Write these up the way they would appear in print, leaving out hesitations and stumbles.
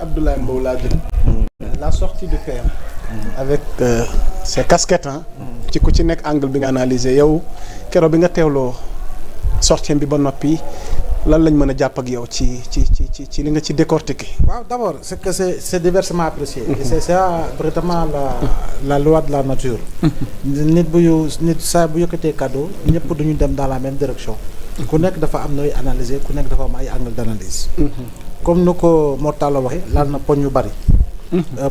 Abdoulaye Mbow laa jëm. La sortie du PM. Avec ses casquettes ci ku ci nekk angle bi nga analyser yow keroog bi nga teewloo sortie bi ba noppi lan lañ mën a jàpp ak yow ci li nga ci décortiquer. waaw d'abord c'est que c'est diversement apprécié. et c'est ça vraiment la loi de la nature. nit saa bu yëkkatee cadeau ñëpp duñu dem dans la même direction. ku nekk dafa am nooy analyser ku nekk dafa am ay angle d'analyse. comme nu ko Mortalla waxee laal na poñ yu bari.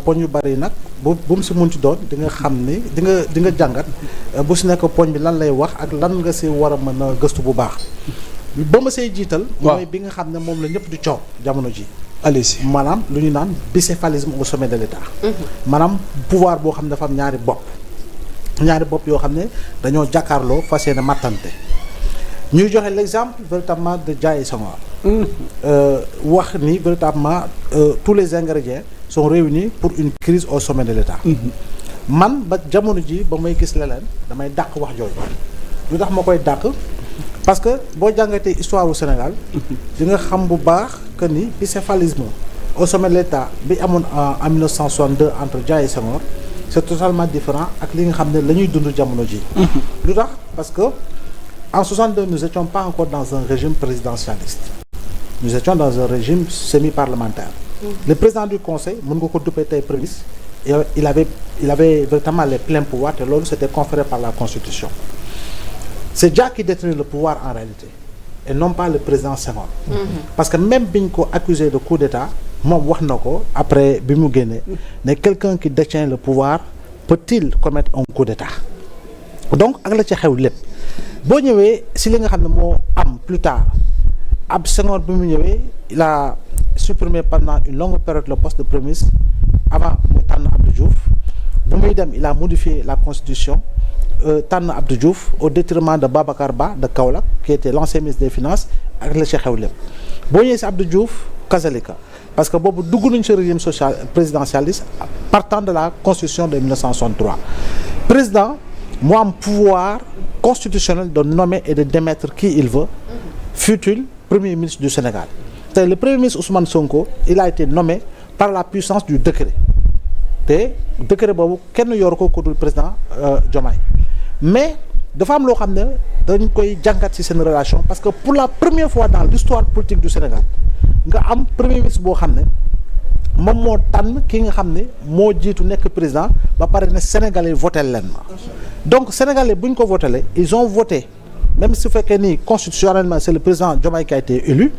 poñ yu bari nag bu mu si mun ci doon di nga xam ni di nga jàngat bu si nekk poñ bi lan lay wax ak lan nga si war a mën a gëstu bu baax. ba ma say jiital. mooy bi nga xam ne moom la ñëpp di coow jamono ji. allez maanaam lu ñu naan bicéphalisme au sommet de l'État. maanaam pouvoir boo xam ne dafa am ñaari bopp yoo xam ne dañoo jàkkaarloo fas yéene mattante. ñuy joxe l'exemple véritablement de Ndiaye Senghor. wax ni véritablement tous les ingrédients sont réunis pour une crise au sommet de l'État. man ba jamono ji ba may gis leneen damay dàq wax jooju. lu tax ma koy dàq parce que boo jàngatee histoire du Sénégal di nga xam bu baax que ni bicéphalisme au sommet de l'État bi amoon en 1962 entre Ndiaye et Senghor c'est totalement différent ak li nga xam ne la ñuy dund jamono ji. lu tax parce que en 62 nous étions pas encore dans un régime présidentialiste. Nous étions dans un régime semi-parlementaire. Le président du conseil mën nga ko duppee tey premier ministre il avait véritablement les pleins pouvoirs te loolu c'était conféré par la constitution. C'est Dia qui détenait le pouvoir en réalité et non pas le président Senghor. Parce que même bi ñu ko accusé de coup d'état moom wax na ko après bi mu génnee ne quelqu'un qui détient le pouvoir peut-il commettre un coup d'état. Donc ak la ci xew lépp boo ñëwee si li nga xam ne moo am plus tard ab Senghor bi mu ñëwee il a supprimé pendant une longue période le poste de premier ministre avant mu tànn Abdou Diouf bu muy dem il a modifié la constitution tànn Abdou Diouf au détriment de Babacar Ba de Kaolack qui était l'ancien ministre des finances ak la ci xew lépp boo ñëwee si Abdou Diouf kazalika parce que boobu dugg nañu ci régime social présidentialiste partant de la constitution de 1963 président moo am pouvoir constitutionnel de nommer et de démettre qui il veut fut-il premier ministre du Sénégal. Tey le premier ministre Ousmane Sonko il a été nommé par la puissance du décret te décret boobu kenn yor ko ku dul président Diomaye mais dafa am loo xam ne dañ koy jàngat ci seen relation parce que pour la première fois dans l'histoire politique du Sénégal nga am premier ministre boo xam ne moom moo tànn ki nga xam ne moo jiitu nekk président ba pare ne Sénégalais voté leen ma donc Sénégalais bu ñu ko voté ils ont voté même su fekkee ni constitutionnellement c'est le président Diomaye qui a été élu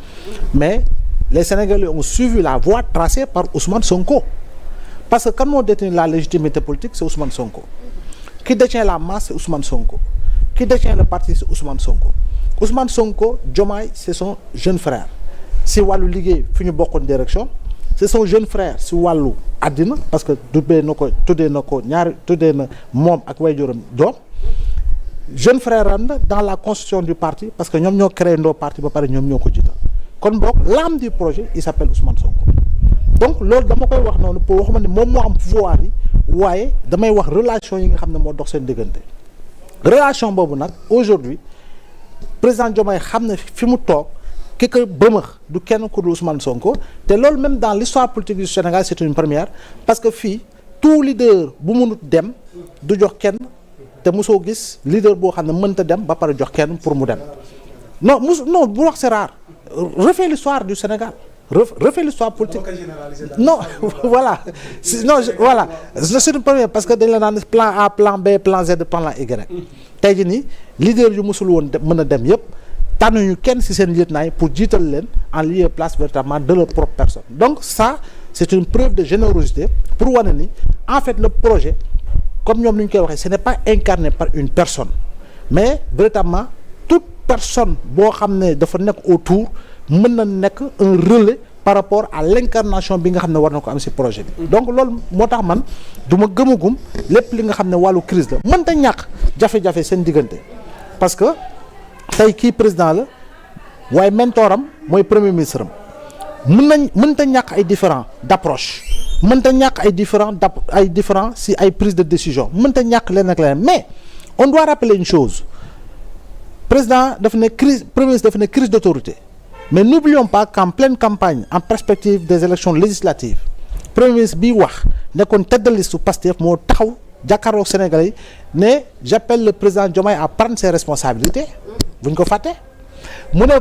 mais les Sénégalais ont suivi la voie tracée par Ousmane Sonko parce que kan moo détient la légitimité politique c'est Ousmane Sonko qui détient la masse c'est Ousmane Sonko qui détient le parti c'est Ousmane Sonko Diomaye c'est son jeune frère si wàllu liggéey fi ñu bokkoon direction c'est son jeune frère si wàllu àddina parce que tuddee na ko ñaari tuddee na moom ak waajuram doom jeune frère am na dans la constitution du parti parce que ñoom ñoo créé ndoo parti ba pare ñoom ñoo ko jiital kon boog l'âme du projet il s'appelle Ousmane Sonko donc loolu dama koy wax noonu pour waxuma ne moom moo am pouvoir yi waaye damay wax relation yi nga xam ne moo dox seen diggante relation boobu nag aujourd'hui président Diomaye xam ne fi mu toog ki ko bëmëx du kenn ku dul Ousmane Sonko te loolu même dans l'histoire politique du Sénégal c'est une première parce que fii tout leader bu mënut dem du jox kenn te mosoo gis leader boo xam ne mënta dem ba pare jox kenn pour mu dem non bu wax c'est rare refais l'histoire du Sénégal refais l'histoire politique non voilà voilà c'est une première parce que dañ la naan plan A plan B plan Z plan Y tey jii nii leader yu mosul woon mën a dem yëpp tànnuñu kenn ci seen lieutenant pour jiital leen en lieu et place véritablement de leur propre personne donc ça c'est une preuve de générosité pour wane ni en fait le projet comme ñoom ni ñu koy waxee ce n'est pas incarné par une personne mais véritablement toute personne boo xam ne dafa nekk autour mën na nekk un relais par rapport à l'incarnation bi nga xam ne war na ko am ci projet bi donc loolu moo tax man du ma gëmagum lépp li nga xam ne wàllu crise la mënta ñàkk jafe-jafe seen diggante parce que tey kii président la waaye mentoram mooy premier ministre am mënta ñàkk ay différents d'approche mënta ñàkk ay différents ci ay prise de décision mënta ñàkk leen ak leneen mais on doit rappeler une chose président dafa ne crise premier ministre dafa ne crise d'autorité mais n'oublions pas qu'en pleine campagne en perspective des élections législatives premier ministre bi wax nekkoon tête de liste Pastef moo taxaw jàkkaarloog Sénégalais yi ne j'appelle le président Diomaye à prendre ses responsabilités buñ ko fàtte mu ne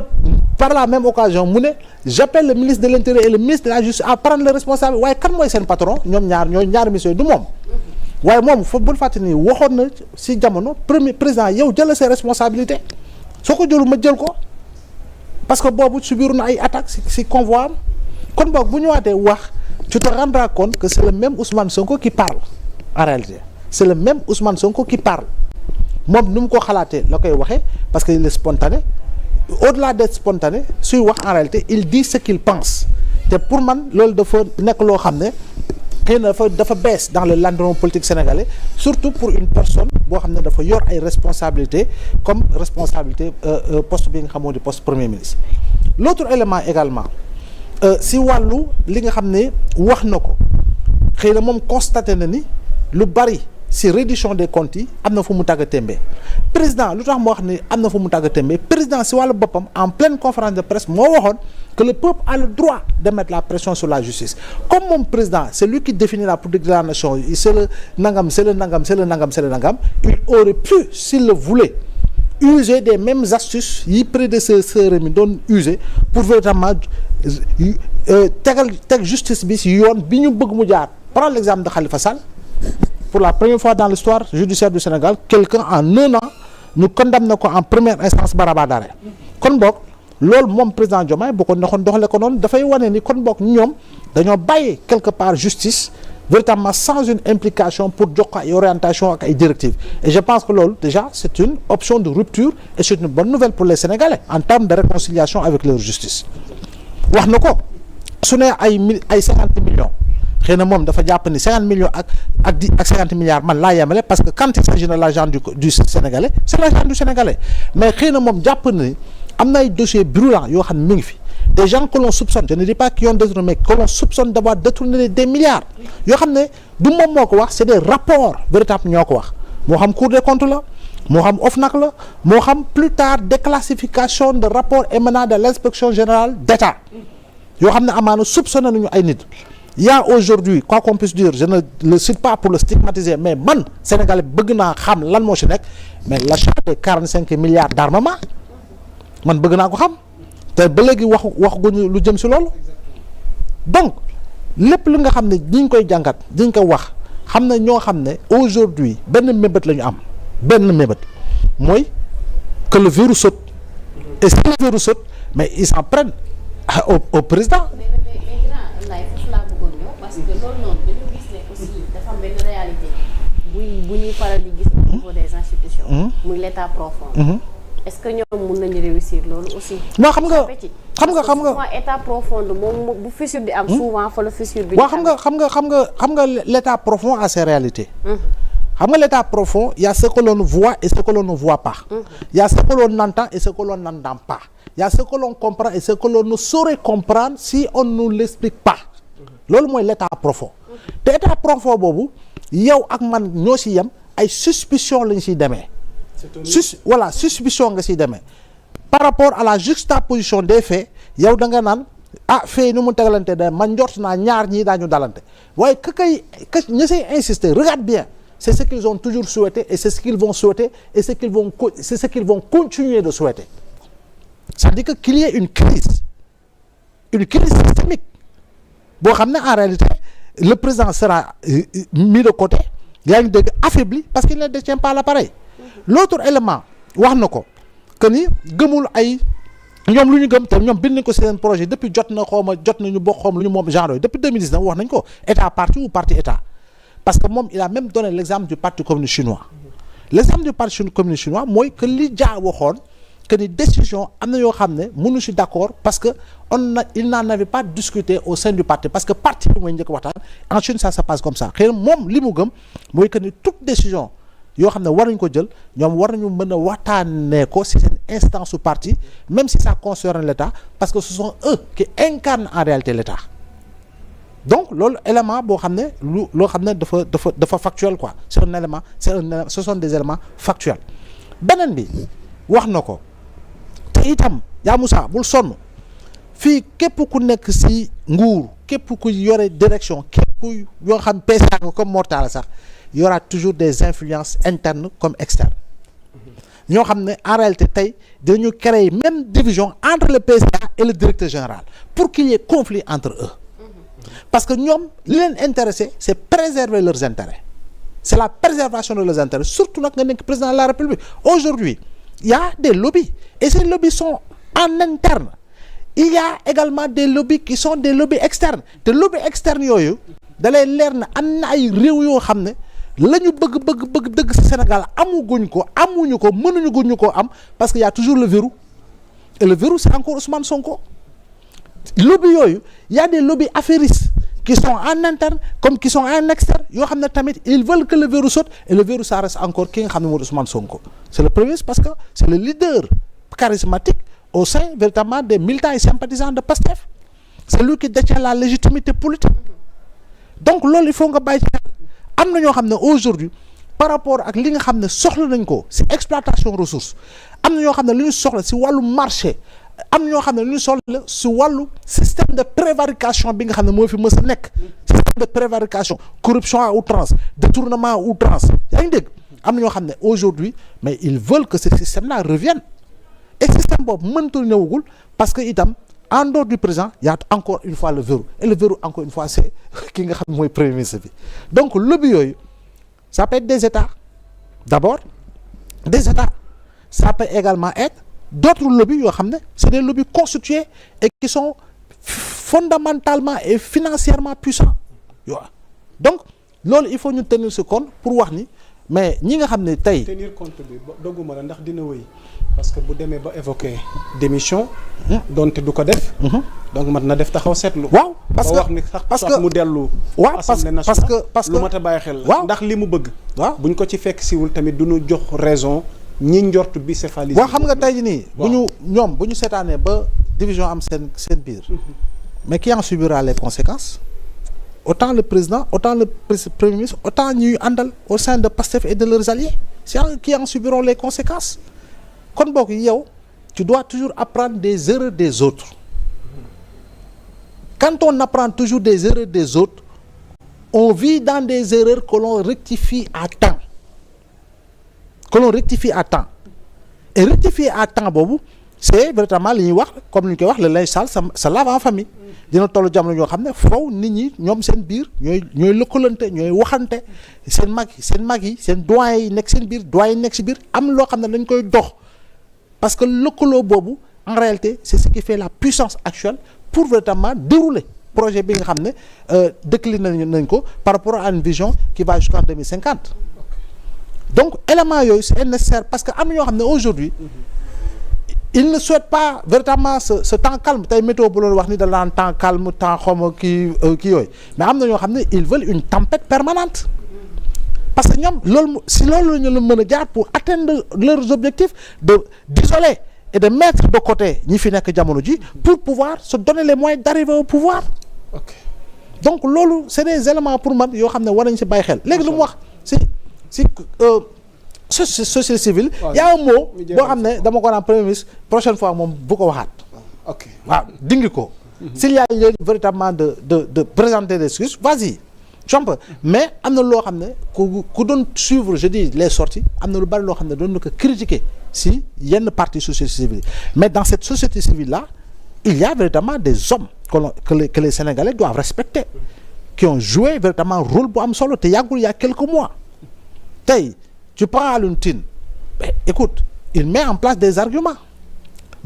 par la même occasion mu ne j'appelle le ministre de l'Intérieur et le ministre de la Justice à prendre les responsabilités waaye kan mooy seen patron ñoom ñaar mission yi du moom waaye moom foofu bul fàtte ni waxoon na si jamono premier président yow jël ses responsabilités soo ko jëlu ma jël ko parce que boobu subiru na ay attaques si convoi am kon boog bu ñëwaatee wax tu te rendras compte que c'est le même Ousmane Sonko qui parle en réalité c'est le même Ousmane Sonko qui parle moom nu mu ko xalaatee la koy waxee parce que il est spontané au-delà d'être spontané suy wax en réalité il dit ce qu'il pense te pour man loolu dafa nekk loo xam ne xëy na dafa bees dans le landerneau politique sénégalais surtout pour une personne boo xam ne dafa yor ay responsabilités comme responsabilité poste bi nga xamoo di poste premier ministre l'autre élément également si wàllu li nga xam ne wax na ko xëy na moom constaté na ni lu bari si reddition des comptes yi am na fu mu tàgga témbe président lu tax moo wax ni am na fu mu tàgga témbe président si wàllu boppam en pleine conférence de presse moo waxoon que le peuple a le droit de mettre la pression sur la justice comme moom président c'est lui qui définit la politique de la nation c'est le nangam c'est le nangam c'est le nangam c'est le nangam il aurait pu s'il le voulait user des mêmes astuces yi prédécesseurs mi doon user pour véritablement teg justice bi si yoon bi ñu bëgg mu jaar. Prends l'exemple de Khalifa Sall. Pour la première fois dans l'histoire judiciaire du Sénégal quelqu'un en 1 an ñu condamné ko en première instance ba rabat d'arrêt kon boog loolu moom président Diomaye bu ko neexoon doxale ko noonu dafay wane ni kon boog ñoom dañoo bàyyi quelque part justice véritablement sans une implication pour jox ko ay orientation ak ay directives et je pense que loolu déjà c'est une option de rupture et c'est une bonne nouvelle pour les Sénégalais en termes de réconciliation avec leur justice wax na ko su ne ay 50 millions xëy na moom dafa jàpp ni 50 millions ak 50 milliards man laa yemale parce que quand il s'agit de l'argent du Sénégalais c'est l'argent du Sénégalais mais xëy na moom jàpp na ni am na ay dossiers brûlants yoo xam ne mi ngi fi des gens que l'on soupçonne je ne dis pas qu'ils ont détourné mais que l'on soupçonne d'avoir détourné des milliards yoo xam ne du moom moo ko wax c'est des rapports véritables ñoo ko wax moo xam Cour des comptes la moo xam OFNAC la moo xam plus tard déclassification de rapports émanant de l'inspection générale d'État yoo xam ne amaana soupçonné nañu ay nit. Il y a aujourd'hui quoi qu'on puisse dire je ne le cite pas pour le stigmatiser mais man Sénégalais bëgg naa xam lan moo ci nekk mais l'achat de 45 milliards d'armement man bëgg naa ko xam te ba léegi waxuñu lu jëm ci loolu donc lépp lu nga xam ne diñ koy jàngat diñ ko wax xam ne ñoo xam ne aujourd'hui benn mébét la ñu am benn mébét mooy que le verrou saute et si le verrou saute mais ils s'en prennent au président. parce que loolu noonu dañu gis ne aussi dafa am benn réalité bu ñuy faral di gis au niveau des institutions muy l'état profond est-ce que ñoom mën nañu réussir loolu aussi non xam nga souvent état profond moom bu fissure di am souvent fa la fissure bi waaw xam nga l'état profond a ses réalités xam nga l'état profond il y a ce que l'on voit et ce que l'on ne voit pas il y a ce que l'on entend et ce que l'on n'entend pas il y a ce que l'on comprend et ce que l'on ne saurait comprendre si on ne nous l'explique pas loolu mooy l'état profond te état profond boobu yow ak man ñoo ci yem ay suspicion lañ ciy demee suspicion nga ciy demee par rapport à la juxtaposition des faits yow da nga naan fait nu mu tegalante da man njort naa ñaar ñii daañu dalante waaye ka ña say insister regarde bien c'est ce qu'ils ont toujours souhaité et c'est ce qu'ils vont souhaiter et c'est ce qu'ils vont continuer de souhaiter c'est-à-dire qu'il y ait une crise systémique boo xam ne en réalité le président sera mis de côté yaa ngi dégg affaibli parce qu'il ne détient pas l'appareil l'autre élément wax na ko que ni gëmul ay ñoom lu ñu gëm te ñoom bind nañ ko ci seen projet depuis jot nañu bokk xoom lu ñu moom genre yooyu depuis 2019 wax nañ ko état parti ou parti état parce que moom il a même donné l'exemple du parti communiste chinois l'exemple du parti communiste chinois mooy que li Dia waxoon que ni décision am na yoo xam ne mënu ci d'accord parce que il n'en avait pas discuté au sein du parti parce que parti bi mooy njëkk waxtaan en Chine ça se passe comme ça xëy na moom li mu gëm mooy que ni toute décision yoo xam ne war nañ ko jël ñoom war nañu mën a waxtaanee ko ci seen instance su parti même si ça concerne l'État parce que ce sont eux qui incarnent en réalité l'État donc loolu élément boo xam ne loo xam ne dafa factuel quoi c'est un élément ce sont des éléments factuels beneen bi wax na ko te itam yaa Moussa bul sonn fii képp ku nekk ci nguur képp ku yore direction képp ku yoo xam PCA comme Mortala sax y aura toujours des influences internes comme externes ñoo xam ne en réalité tey dañu créer même division entre le PCA et le directeur général pour qu'il y ait conflit entre eux parce que ñoom li leen intéressé c'est préserver leurs intérêts c'est la préservation de leurs intérêts surtout nag nga nekk président de la République aujourd'hui il y a des lobbies et ces lobbies sont en interne il y a également des lobbies qui sont des lobbies externes te lobbies externes yooyu da lay leer na am na ay réew yoo xam ne la ñu bëgg dëgg ci Sénégal amuñu ko mënuñu guñu ko am parce que y a toujours le verrou et le verrou c'est encore Ousmane Sonko lobby yooyu y a des lobbies affairistes qui sont en interne comme qui sont en externe yoo xam ne tamit ils veulent que le verrou saute et le verrou ça reste encore ki nga xam ne mooy Ousmane Sonko c'est le premier parce que c'est le leader charismatique au sein véritablement des militants et sympathisants de Pastef c'est lui qui détient la légitimité politique donc loolu il faut nga bàyyi ci xel am na ñoo xam ne aujourd'hui par rapport ak li nga xam ne soxla nañ ko ci exploitation ressources am na ñoo xam ne li ñu soxla ci wàllu marché am na ñoo xam ne li ñu soxla ci wàllu système de prévarication bi nga xam ne moo fi mës a nekk système de prévarication corruption à outrance détournement à outrance yaa ngi dégg am na ñoo xam ne aujourd'hui mais ils veulent que ce système-là revienne et système boobu mëntul ñëwagul parce que itam en dehors du président il y a encore une fois le verrou et le verrou encore une fois c'est ki nga xam ne mooy premier ministre bi donc lobby yooyu ça peut être des États d'abord des États ça peut également être d'autres lobbies yoo xam ne c'est des lobbies constitués et qui sont fondamentalement et financièrement puissants yoo donc loolu il faut ñu tenir ce compte pour wax ni mais ñi nga xam ne tey tenir compte bi dogguma la ndax dina wéy parce que bu demee ba évoquer démission donte du ko def donc mat na def taxaw seetlu waaw parce que wax ni sax mu dellu Assemblée nationale parce que lu mat a bàyyi xel la ndax li mu bëgg waaw buñ ko ci fekk siwul tamit du ñu jox raison ñi njort bi céphalisme waaw xam nga tey jii nii bu ñu seetaanee ba division am seen biir mais qui en subira les conséquences autant le président autant le premier ministre autant ñuy àndal au sein de Pastef et de leurs alliés c'est eux qui en subiront les conséquences kon boog yow tu dois toujours apprendre des erreurs des autres quand on apprend toujours des erreurs des autres on vit dans des erreurs que l'on rectifie à temps et rectifier à temps boobu c'est véritablement li ñuy wax comme ni ñu koy wax le linge sale ça lave en famille dina tollu jamono ñoo xam ne faw nit ñi ñoom seen biir ñooy lëkkalante ñooy waxante seen mag yi seen doyen yi nekk seen biir doyen yi nekk si biir am loo xam ne dañ koy dox parce que lëkkaloo boobu en réalité c'est ce qui fait la puissance actuelle pour véritablement dérouler projet bi nga xam ne décliné nañ ko par rapport à une vision qui va jusqu'en 2050 donc élément yooyu c'est nécessaire parce que am na ñoo xam ne aujourd'hui il ne souhaite pas véritablement ce temps calme tey météo bu loolu wax ni da laan temps calme temps xawma kii yooyu mais am na ñoo xam ne ils veulent une tempête permanente parce que ñoom loolu si loolu la ñu la mën a jaar pour atteindre leurs objectifs d'isoler et de mettre de côté ñi fi nekk jamono ji pour pouvoir se donner les moyens d'arriver au pouvoir donc loolu c'est des éléments pour man yoo xam ne war nañ si bàyyi xel léegi lu mu wax société civile y a un mot boo xam ne dama ko naan premier ministre prochaine fois moom bu ko waxaat waaw dingi ko s'il y a lieu véritablement de présenter des excuses vas-y jomp mais am na loo xam ne ku doon suivre je dis les sorties am na lu bari loo xam ne doon na ko critiquer si yenn partie société civile mais dans cette société civile là il y a véritablement des hommes que les Sénégalais doivent respecter qui ont joué véritablement rôle bu am solo te yàggul il y a quelques mois tey tu prends Alioune Tine écoute il met en place des arguments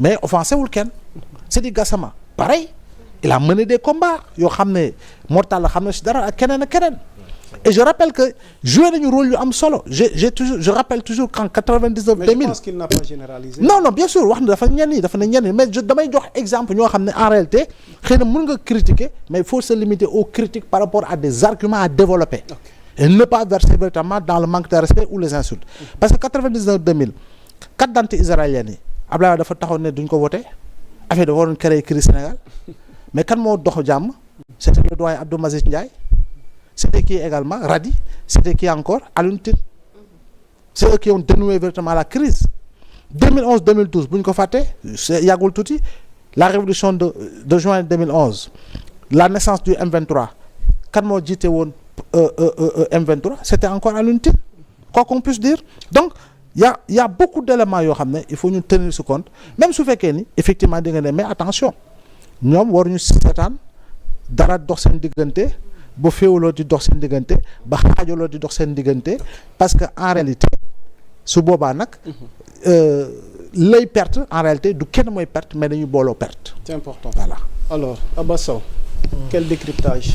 mais offensé wul kenn Seydi Gassama pareil il a mené des combats yoo xam ne Mortalla xam na si dara ak keneen et je rappelle que joué nañu rôle yu am solo je rappelle toujours qu'en 99 2000 mais je pense qu'il n'a pas généralisé. non bien sûr wax na dafa ñenn mais damay jox exemple ñoo xam ne en réalité xëy na mën nga critiquer mais il faut se limiter aux critiques par rapport à des arguments à développer et ne pas verser véritablement dans le manque de respect ou les insultes parce que 99 2000 carte d'identité israélienne yi Abdoulaye dafa taxaw ne duñ ko voté affaire dafa waroon créer crise Sénégal mais kan moo dox jàmm c'était le doyen Abdou Aziz Ndiaye c'était qui également Radi c'était qui encore Alioune Tine c'est eux qui ont dénoué véritablement la crise 2011 2012 bu ñu ko fàttee yàggul tuuti la révolution de juin 2011 la naissance du M23 kan moo jiite woon M23 c'était encore Alioune Tine quoi qu'on puisse dire donc y a beaucoup d'éléments yoo xam ne il faut ñu tenir ce compte même su fekkee ni effectivement di nga ne mais attention ñoom waruñu seetaan dara dox seen diggante ba féewaloo di dox seen diggante ba xaajaloo di dox seen diggante parce que en réalité su boobaa nag lay perte en réalité du kenn mooy perte mais dañuy booloo perte. C'est important. Voilà. Alors Abba Sow, quel décryptage?